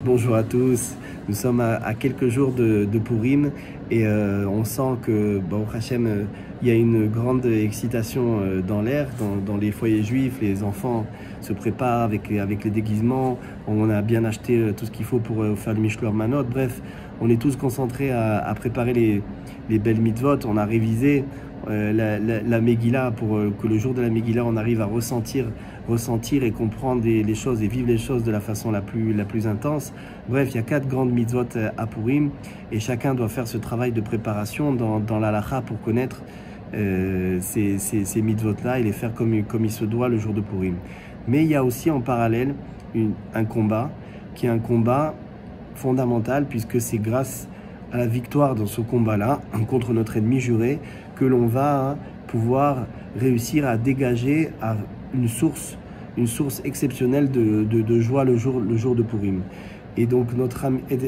Bonjour à tous, nous sommes à quelques jours de Purim et on sent que, bon, Hachem, il y a une grande excitation dans l'air, dans les foyers juifs. Les enfants se préparent avec les déguisements, on a bien acheté tout ce qu'il faut pour faire le Mishloach Manot. Bref, on est tous concentrés à préparer les belles mitzvot. On a révisé la Megillah pour que le jour de la Megillah on arrive à ressentir et comprendre les choses et vivre les choses de la façon la plus intense. Bref, il y a 4 grandes mitzvot à Purim et chacun doit faire ce travail de préparation dans l'halakha pour connaître ces mitzvot-là et les faire comme il se doit le jour de Purim. Mais il y a aussi en parallèle un combat qui est un combat fondamental, puisque c'est grâce à la victoire dans ce combat-là contre notre ennemi juré que l'on va pouvoir réussir à dégager une source exceptionnelle de joie le jour de Purim. Et donc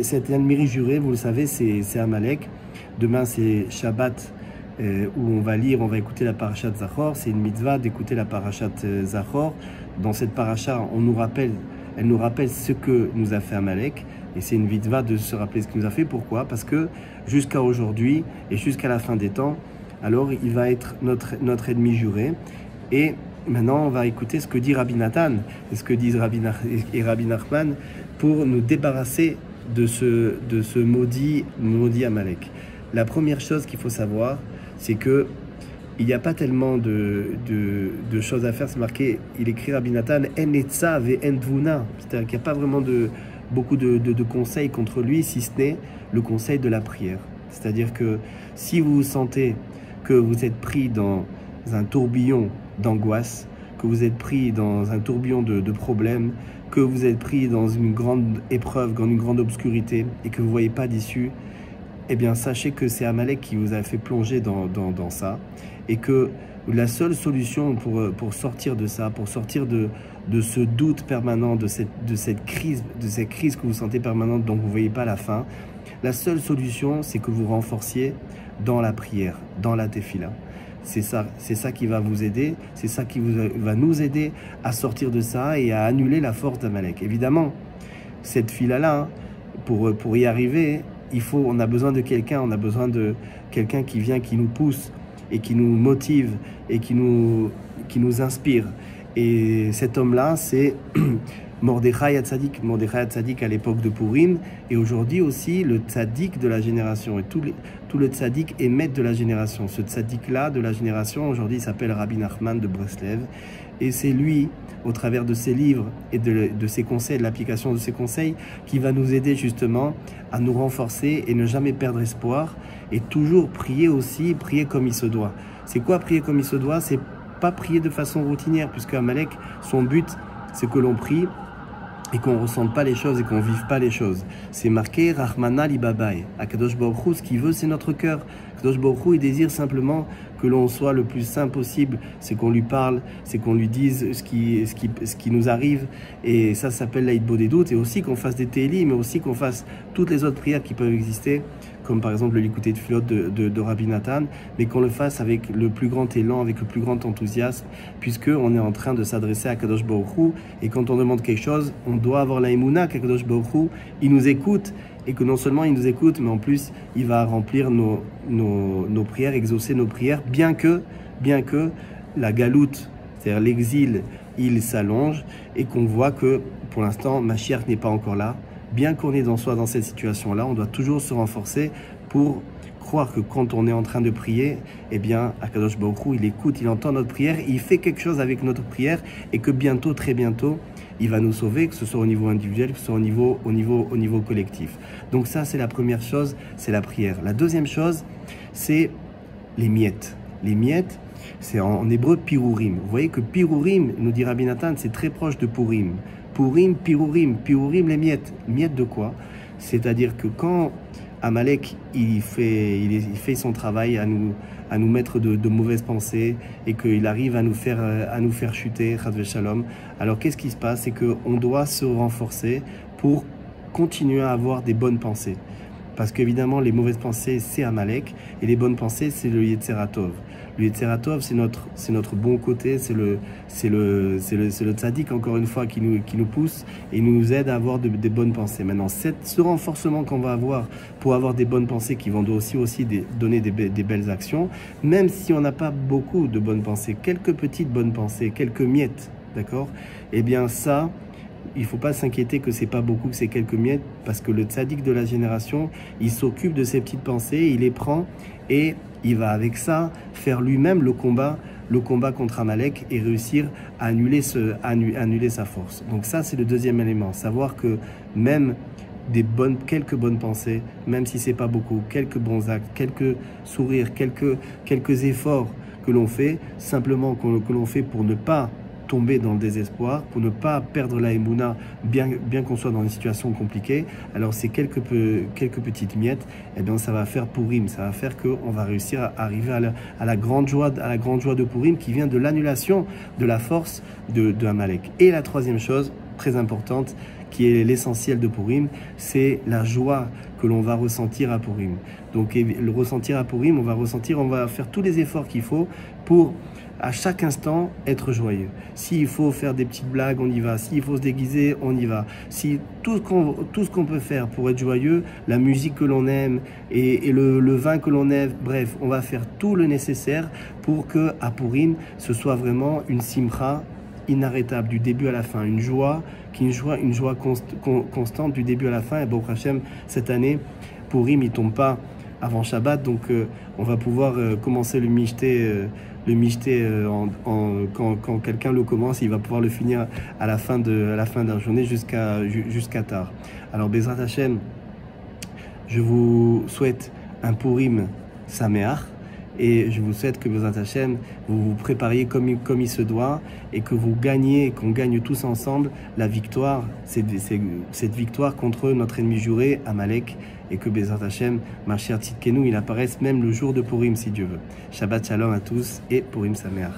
cet ennemi juré, vous le savez, c'est Amalek. Demain c'est Shabbat où on va écouter la parashat Zachor. C'est une mitzvah d'écouter la parashat Zachor. Dans cette parasha, elle nous rappelle ce que nous a fait Amalek. Et c'est une mitzvah de se rappeler ce qu'il nous a fait. Pourquoi? Parce que jusqu'à aujourd'hui et jusqu'à la fin des temps, alors il va être notre ennemi juré. Et maintenant, on va écouter ce que dit Rabbi Nathan et ce que disent Rabbi Nachman pour nous débarrasser de ce maudit Amalek. La première chose qu'il faut savoir, c'est que il n'y a pas tellement de choses à faire. C'est marqué, il écrit Rabbi Nathan, en etzav et en tvuna, c'est-à-dire qu'il n'y a pas vraiment beaucoup de conseils contre lui, si ce n'est le conseil de la prière. C'est-à-dire que si vous sentez que vous êtes pris dans un tourbillon d'angoisse, que vous êtes pris dans un tourbillon de problèmes, que vous êtes pris dans une grande épreuve, dans une grande obscurité et que vous ne voyez pas d'issue, eh bien sachez que c'est Amalek qui vous a fait plonger dans ça, et que la seule solution pour sortir de ça, pour sortir de ce doute permanent, de cette crise que vous sentez permanente dont vous ne voyez pas la fin, la seule solution, c'est que vous renforciez dans la prière, dans la tefila. C'est ça qui va vous aider, c'est ça qui va nous aider à sortir de ça et à annuler la force d'Amalek. Évidemment, cette fila-là, pour y arriver, on a besoin de quelqu'un, qui vient, qui nous pousse et qui nous motive et qui nous inspire. Et cet homme-là, c'est Mordechai HaTzadik. Mordechai HaTzadik à l'époque de Purim, et aujourd'hui aussi le Tzadik de la génération. Et tout le Tzadik est maître de la génération. Ce Tzadik-là de la génération, aujourd'hui, il s'appelle Rabbi Nachman de Breslev. Et c'est lui, au travers de ses livres et de ses conseils, de l'application de ses conseils, qui va nous aider justement à nous renforcer et ne jamais perdre espoir. Et toujours prier aussi, prier comme il se doit. C'est quoi prier comme il se doit? C'est pas prier de façon routinière, puisque Amalek, son but, c'est que l'on prie et qu'on ne ressente pas les choses et qu'on ne vive pas les choses. C'est marqué Rahmana li babai. Akadosh Baruch Hu, ce qu'il veut, c'est notre cœur. Akadosh Baruch Hu, il désire simplement que l'on soit le plus sain possible. C'est qu'on lui parle, c'est qu'on lui dise ce qui nous arrive. Et ça s'appelle l'Aïdbo des doutes. Et aussi qu'on fasse des télis, mais aussi qu'on fasse toutes les autres prières qui peuvent exister, comme par exemple l'écouter de Philot de Rabbi Nathan, mais qu'on le fasse avec le plus grand élan, avec le plus grand enthousiasme, puisqu'on est en train de s'adresser à Kadosh Baruch Hu, et quand on demande quelque chose, on doit avoir la émouna qu'Akadosh Baruch Hu, il nous écoute, et que non seulement il nous écoute, mais en plus il va remplir nos prières, exaucer nos prières, bien que la galoute, c'est-à-dire l'exil, il s'allonge, et qu'on voit que pour l'instant Mashiach n'est pas encore là. Bien qu'on est dans cette situation-là, on doit toujours se renforcer pour croire que quand on est en train de prier, eh bien, Akadosh Baruch Hu, il écoute, il entend notre prière, il fait quelque chose avec notre prière, et que bientôt, très bientôt, il va nous sauver, que ce soit au niveau individuel, que ce soit au niveau collectif. Donc ça, c'est la première chose, c'est la prière. La deuxième chose, c'est les miettes. Les miettes, c'est en hébreu pirurim. Vous voyez que pirurim, nous dit Rabbi Nathan, c'est très proche de Purim. Purim, pirurim, les miettes. Miettes de quoi? C'est-à-dire que quand Amalek il fait son travail à nous mettre de mauvaises pensées et qu'il arrive à nous faire chuter, Chas v'Shalom, alors qu'est-ce qui se passe? C'est qu'on doit se renforcer pour continuer à avoir des bonnes pensées. Parce qu'évidemment, les mauvaises pensées, c'est Amalek, et les bonnes pensées, c'est le Yetzer Tov. Le Yetzer Tov, c'est notre bon côté, c'est le tzaddik, encore une fois, qui nous pousse et nous aide à avoir des bonnes pensées. Maintenant, ce renforcement qu'on va avoir pour avoir des bonnes pensées qui vont aussi donner des belles actions, même si on n'a pas beaucoup de bonnes pensées, quelques petites bonnes pensées, quelques miettes, d'accord? Eh bien ça, il ne faut pas s'inquiéter que c'est pas beaucoup, que c'est quelques miettes, parce que le tzaddik de la génération, il s'occupe de ces petites pensées, il les prend et il va avec ça faire lui-même le combat contre Amalek et réussir à annuler sa force. Donc ça, c'est le deuxième élément, savoir que même quelques bonnes pensées, même si c'est pas beaucoup, quelques bons actes, quelques sourires, quelques efforts que l'on fait, simplement que l'on fait pour ne pas tomber dans le désespoir, pour ne pas perdre la émouna, bien qu'on soit dans une situation compliquée. Alors ces quelques petites miettes, eh bien ça va faire Purim, ça va faire qu'on va réussir à arriver à la grande joie de Purim qui vient de l'annulation de la force de Amalek. Et la troisième chose, très importante, qui est l'essentiel de Purim, c'est la joie que l'on va ressentir à Purim. Donc le ressentir à Purim, on va faire tous les efforts qu'il faut pour à chaque instant être joyeux. S'il faut faire des petites blagues, on y va. S'il faut se déguiser, on y va. Si tout ce qu'on peut faire pour être joyeux, la musique que l'on aime et le vin que l'on aime, bref, on va faire tout le nécessaire pour que à Purim, ce soit vraiment une simcha inarrêtable du début à la fin, une joie constante du début à la fin. Et Baruch Hashem, cette année, Purim, il tombe pas avant Shabbat, donc on va pouvoir commencer le michté quand quelqu'un le commence, il va pouvoir le finir à la fin de la journée jusqu'à tard. Alors Bezrat Hashem, je vous souhaite un Purim Sameach et je vous souhaite que Bezrat Hashem, vous vous prépariez comme il se doit et que qu'on gagne tous ensemble la victoire, cette victoire contre notre ennemi juré, Amalek, et que Bezrat Hashem, Mashiach Tzidkenu, il apparaisse même le jour de Purim si Dieu veut. Shabbat Shalom à tous et Purim Sameach.